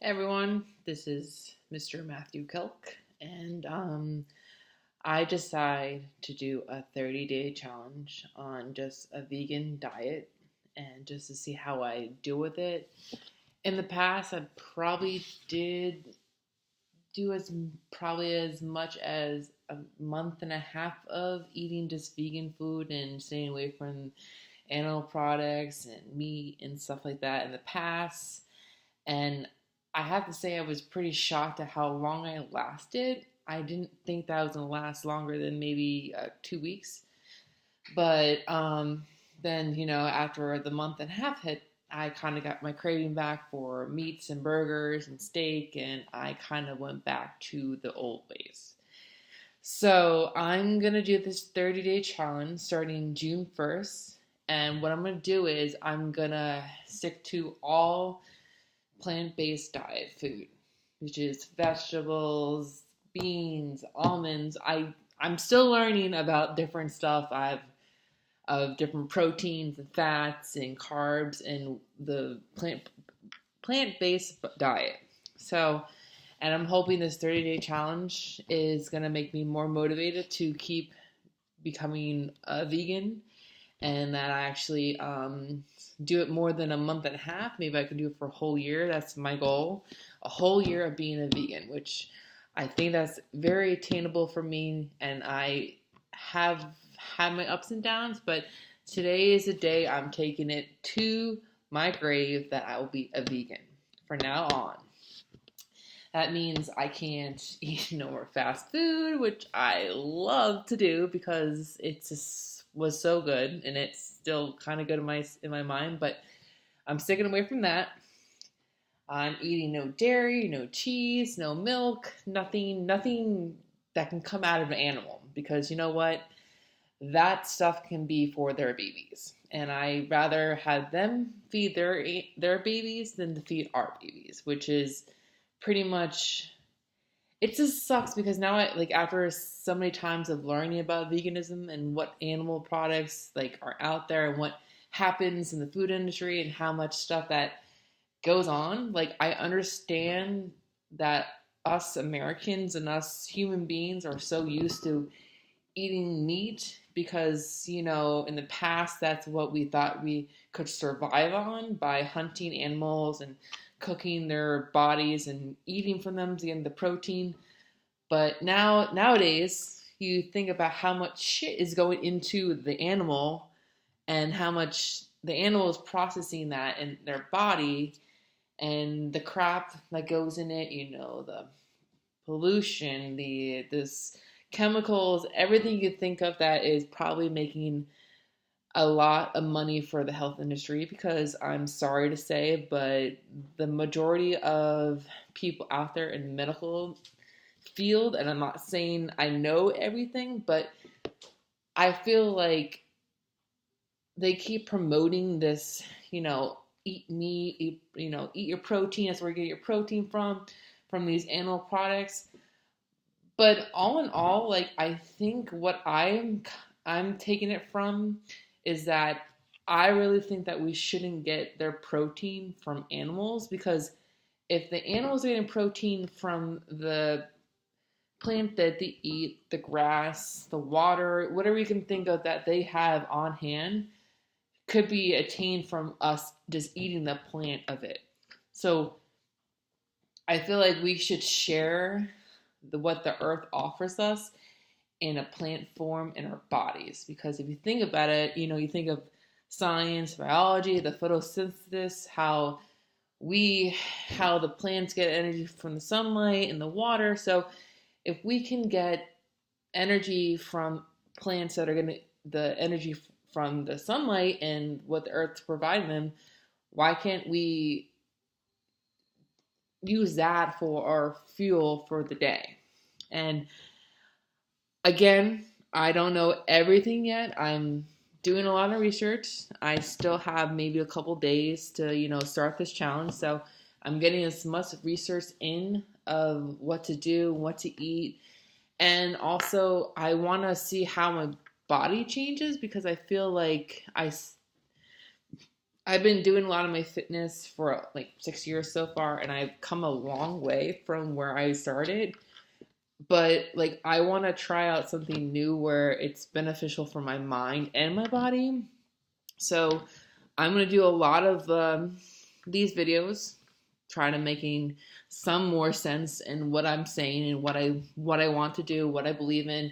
Everyone, this is Mr. Matthew Kelk, and I decide to do a 30-day challenge on just a vegan diet and just to see how I deal with it. In the past, I probably did do as much as a month and a half of eating just vegan food and staying away from animal products and meat and stuff like that in the past. And I have to say, I was pretty shocked at how long I lasted. I didn't think that I was going to last longer than maybe 2 weeks. But then, after the month and a half hit, I kind of got my craving back for meats and burgers and steak, and I kind of went back to the old ways. So I'm going to do this 30-day challenge starting June 1st. And what I'm going to do is I'm going to stick to all plant-based diet food, which is vegetables, beans, almonds. I'm still learning about different stuff. Of different proteins and fats and carbs in the plant-based diet. So, and I'm hoping this 30-day challenge is going to make me more motivated to keep becoming a vegan, and that I actually do it more than a month and a half. Maybe I can do it for a whole year. That's my goal. A whole year of being a vegan, which I think that's very attainable for me. And I have had my ups and downs, but today is the day I'm taking it to my grave that I will be a vegan from now on. That means I can't eat no more fast food, which I love to do because it's just was so good, and it's still kind of good in my mind, but I'm sticking away from that. I'm eating no dairy, no cheese, no milk, nothing that can come out of an animal, because you know what? That stuff can be for their babies, and I rather have them feed their babies than to feed our babies, which is pretty much. It just sucks because now after so many times of learning about veganism and what animal products are out there and what happens in the food industry and how much stuff that goes on, I understand that us Americans and us human beings are so used to eating meat because, in the past that's what we thought we could survive on, by hunting animals and cooking their bodies and eating from them to get the protein. But nowadays, you think about how much shit is going into the animal and how much the animal is processing that in their body, and the crap that goes in it, the pollution, this chemicals, everything you think of that is probably making a lot of money for the health industry, because I'm sorry to say, but the majority of people out there in the medical field, and I'm not saying I know everything, but I feel like they keep promoting this, eat meat, eat your protein. That's where you get your protein from these animal products. But all in all, I think what I'm taking it from is that I really think that we shouldn't get their protein from animals, because if the animals are getting protein from the plant that they eat, the grass, the water, whatever you can think of that they have on hand, could be attained from us just eating the plant of it. So I feel like we should share what the earth offers us in a plant form in our bodies. Because if you think about it, you think of science, biology, the photosynthesis, how the plants get energy from the sunlight and the water. So if we can get energy from plants that are getting the energy from the sunlight and what the earth's providing them, why can't we use that for our fuel for the day? And again, I don't know everything yet. I'm doing a lot of research. I still have maybe a couple days to, start this challenge. So I'm getting as much research in of what to do, what to eat. And also I want to see how my body changes, because I feel like I've been doing a lot of my fitness for like 6 years so far, and I've come a long way from where I started. But like, I want to try out something new where it's beneficial for my mind and my body. So I'm gonna do a lot of these videos, trying to making some more sense in what I'm saying and what I want to do, what I believe in,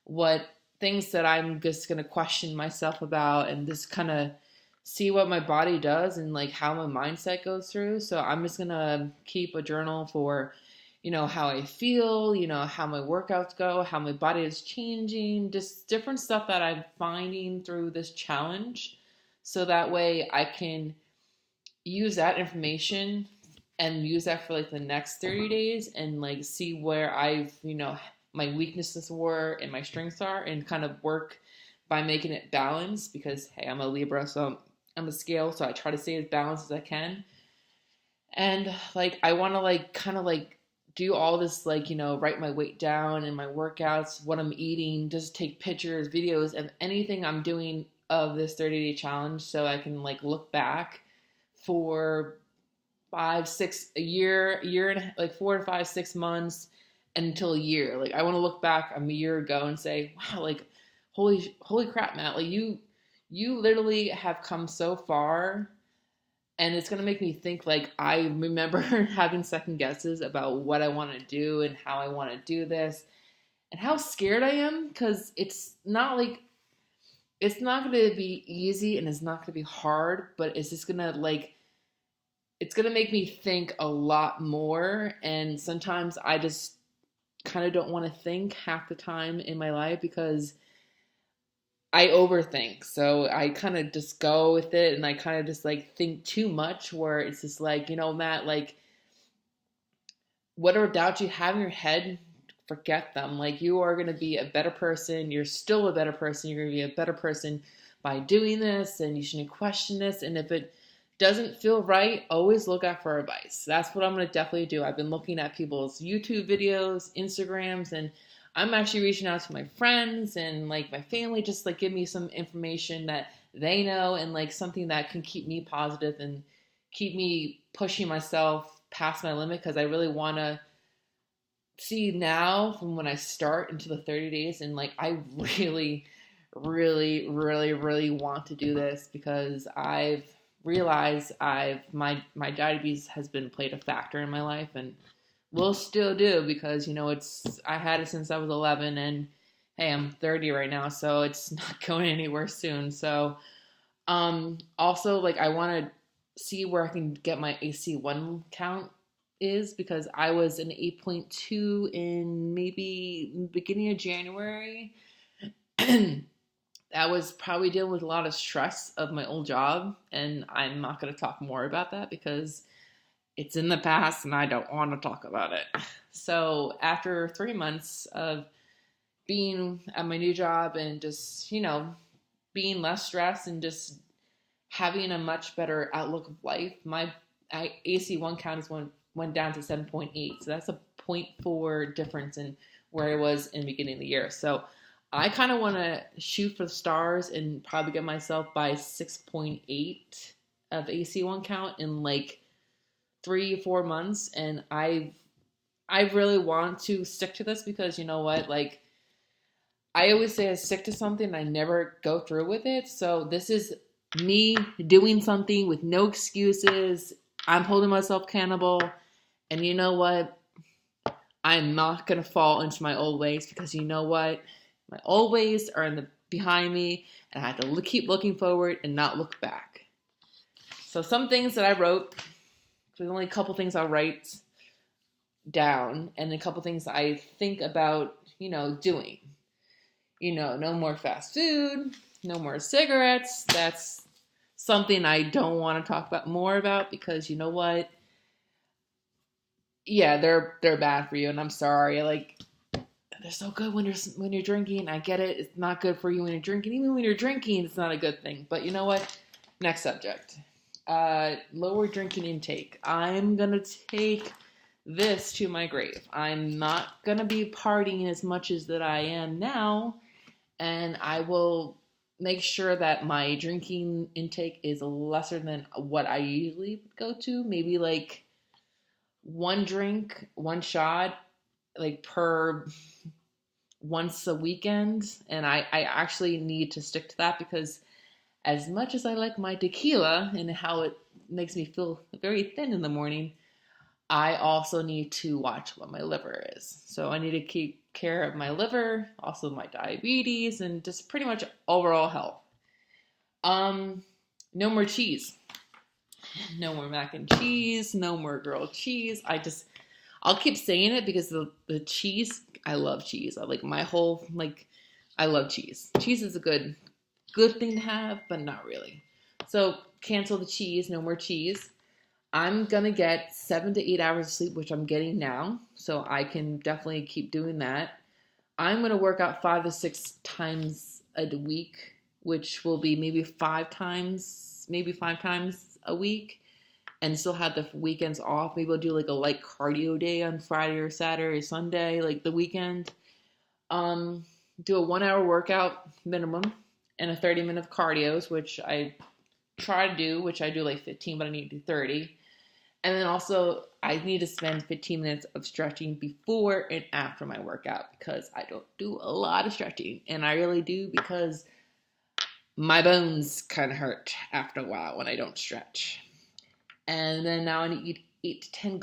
what things that I'm just gonna question myself about, and just kind of see what my body does and like how my mindset goes through. So I'm just gonna keep a journal for, how I feel, how my workouts go, how my body is changing, just different stuff that I'm finding through this challenge. So that way I can use that information and use that for like the next 30 days and like see where my weaknesses were and my strengths are, and kind of work by making it balanced, because hey, I'm a Libra, so I'm a scale, so I try to stay as balanced as I can. And like, I want to like kind of like do all this, like, write my weight down and my workouts, what I'm eating, just take pictures, videos of anything I'm doing of this 30-day challenge, so I can like look back for 5, 6, a year and like 4 to 5, 6 months until a year. Like, I want to look back a year ago and say, wow, like holy crap, Matt, like you literally have come so far. And it's going to make me think, like, I remember having second guesses about what I want to do and how I want to do this and how scared I am, because it's not going to be easy and it's not going to be hard, but it's just going to it's going to make me think a lot more. And sometimes I just kind of don't want to think half the time in my life because I overthink. So I kind of just go with it, and I kind of just like think too much, where it's just like, Matt, like, whatever doubts you have in your head, forget them. Like, you are going to be a better person. You're still a better person. You're going to be a better person by doing this, and you shouldn't question this. And if it doesn't feel right, always look out for advice. That's what I'm going to definitely do. I've been looking at people's YouTube videos, Instagrams, and I'm actually reaching out to my friends and like my family, just like give me some information that they know, and like something that can keep me positive and keep me pushing myself past my limit, because I really want to see now from when I start into the 30 days. And like, I really, really, really, really want to do this, because I've realized my diabetes has been played a factor in my life, and will still do, because I had it since I was 11, and hey, I'm 30 right now, so it's not going anywhere soon. So also, like, I want to see where I can get my AC1 count is, because I was an 8.2 in maybe beginning of January. I was probably dealing with a lot of stress of my old job, and I'm not going to talk more about that because it's in the past and I don't want to talk about it. So after 3 months of being at my new job and just, being less stressed and just having a much better outlook of life, my AC1 count went down to 7.8. So that's a 0.4 difference in where I was in the beginning of the year. So I kind of want to shoot for the stars and probably get myself by 6.8 of AC1 count in like 3-4 months. And I really want to stick to this, because you know what, like, I always say I stick to something and I never go through with it. So this is me doing something with no excuses. I'm holding myself accountable, and you know what, I'm not going to fall into my old ways, because you know what, my old ways are behind me, and I have to keep looking forward and not look back. So some things that I wrote, there's only a couple things I'll write down, and a couple things I think about, doing. No more fast food, no more cigarettes. That's something I don't want to talk more about, because you know what? Yeah, they're bad for you, and I'm sorry. Like, they're so good when you're drinking. I get it. It's not good for you when you're drinking. Even when you're drinking, it's not a good thing. But you know what? Next subject. Lower drinking intake. I'm gonna take this to my grave. I'm not gonna be partying as much as that I am now, and I will make sure that my drinking intake is lesser than what I usually go to. Maybe like one drink, one shot, like per once a weekend. And I actually need to stick to that because as much as I like my tequila and how it makes me feel very thin in the morning, I also need to watch what my liver is. So I need to keep care of my liver, also my diabetes, and just pretty much overall health. Um, no more cheese. No more mac and cheese. No more grilled cheese. I'll keep saying it because the cheese, I love cheese. I like my whole, like, I love cheese. Cheese is a good thing to have, but not really. So cancel the cheese, no more cheese. I'm gonna get 7 to 8 hours of sleep, which I'm getting now. So I can definitely keep doing that. I'm gonna work out 5 to 6 times a week, which will be maybe 5 times a week, and still have the weekends off. Maybe I'll do like a light cardio day on Friday or Saturday or Sunday, like the weekend. Um, do a 1 hour workout minimum and a 30-minute of cardios, which I try to do, which I do like 15, but I need to do 30. And then also, I need to spend 15 minutes of stretching before and after my workout because I don't do a lot of stretching. And I really do because my bones kind of hurt after a while when I don't stretch. And then now I need to eat 8 to 10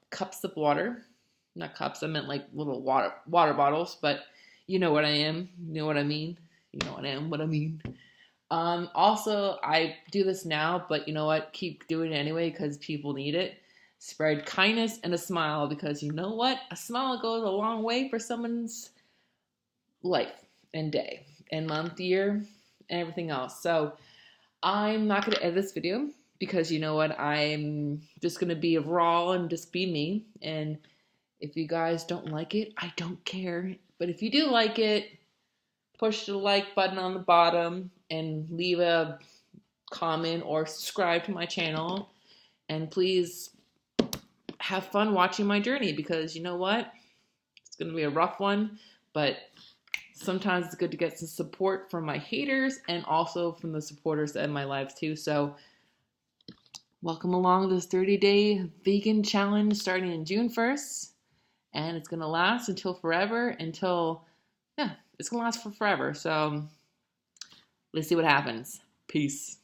cups of water. Not cups, I meant like little water bottles, but you know what I am. You know what I mean. You know what I mean. Also, I do this now, but you know what? Keep doing it anyway because people need it. Spread kindness and a smile because you know what? A smile goes a long way for someone's life and day and month, year, and everything else. So I'm not going to edit this video because you know what? I'm just going to be raw and just be me. And if you guys don't like it, I don't care. But if you do like it, push the like button on the bottom and leave a comment or subscribe to my channel. And please have fun watching my journey because you know what? It's going to be a rough one, but sometimes it's good to get some support from my haters and also from the supporters in my lives too. So welcome along this 30-day vegan challenge starting in June 1st. And it's going to last until forever, yeah, it's going to last for forever. So let's see what happens. Peace.